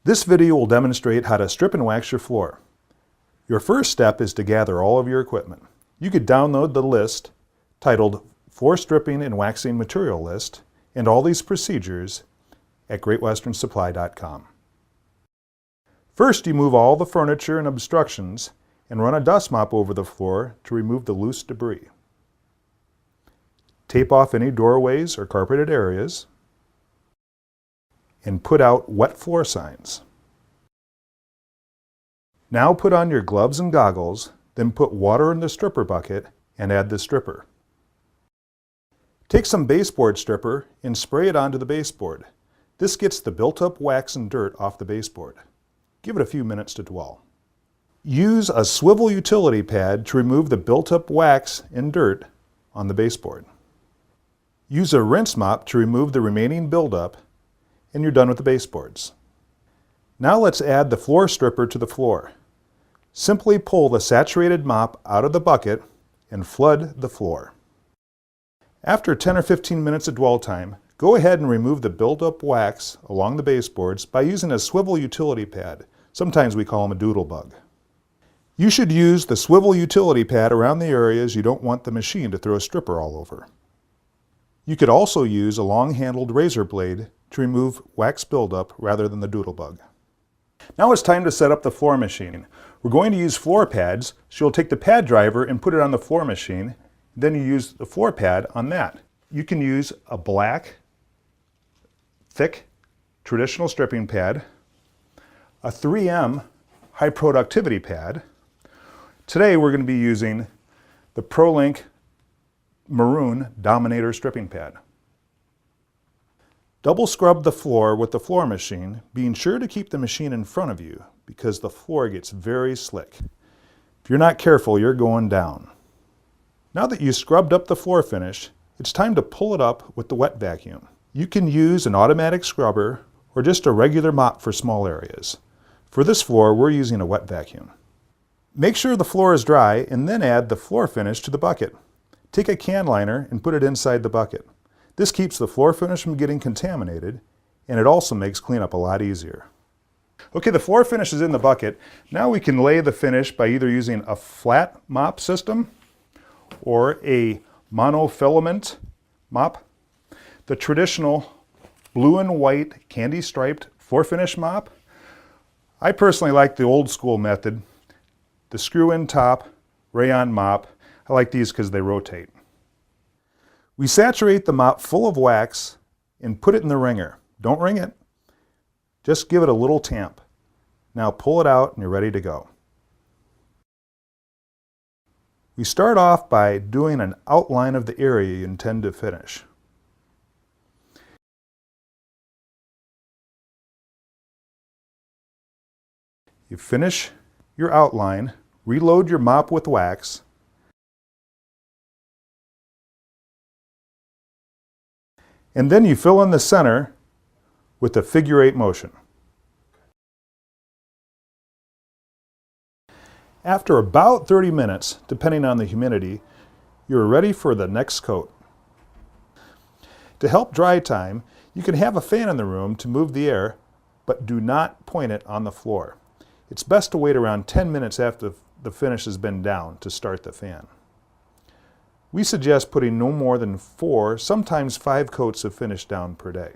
This video will demonstrate how to strip and wax your floor. Your first step is to gather all of your equipment. You could download the list titled Floor Stripping and Waxing Material List and all these procedures at greatwesternsupply.com. First, you move all the furniture and obstructions and run a dust mop over the floor to remove the loose debris. Tape off any doorways or carpeted areas and put out wet floor signs. Now put on your gloves and goggles, then put water in the stripper bucket and add the stripper. Take some baseboard stripper and spray it onto the baseboard. This gets the built-up wax and dirt off the baseboard. Give it a few minutes to dwell. Use a swivel utility pad to remove the built-up wax and dirt on the baseboard. Use a rinse mop to remove the remaining buildup, and you're done with the baseboards. Now let's add the floor stripper to the floor. Simply pull the saturated mop out of the bucket and flood the floor. After 10 or 15 minutes of dwell time, go ahead and remove the buildup wax along the baseboards by using a swivel utility pad. Sometimes we call them a doodle bug. You should use the swivel utility pad around the areas you don't want the machine to throw a stripper all over. You could also use a long-handled razor blade to remove wax buildup rather than the doodle bug. Now it's time to set up the floor machine. We're going to use floor pads, so you'll take the pad driver and put it on the floor machine. Then you use the floor pad on that. You can use a black, thick, traditional stripping pad, a 3M high productivity pad. Today we're going to be using the ProLink Maroon Dominator stripping pad. Double scrub the floor with the floor machine, being sure to keep the machine in front of you because the floor gets very slick. If you're not careful, you're going down. Now that you scrubbed up the floor finish, it's time to pull it up with the wet vacuum. You can use an automatic scrubber or just a regular mop for small areas. For this floor, we're using a wet vacuum. Make sure the floor is dry and then add the floor finish to the bucket. Take a can liner and put it inside the bucket. This keeps the floor finish from getting contaminated, and it also makes cleanup a lot easier. Okay, the floor finish is in the bucket. Now we can lay the finish by either using a flat mop system or a monofilament mop. The traditional blue and white candy striped floor finish mop. I personally like the old school method, the screw-in top rayon mop. I like these because they rotate. We saturate the mop full of wax and put it in the wringer. Don't wring it, just give it a little tamp. Now pull it out and you're ready to go. We start off by doing an outline of the area you intend to finish. You finish your outline, reload your mop with wax, and then you fill in the center with a figure-8 motion. After about 30 minutes, depending on the humidity, you're ready for the next coat. To help dry time, you can have a fan in the room to move the air, but do not point it on the floor. It's best to wait around 10 minutes after the finish has been down to start the fan. We suggest putting no more than 4, sometimes 5 coats of finish down per day.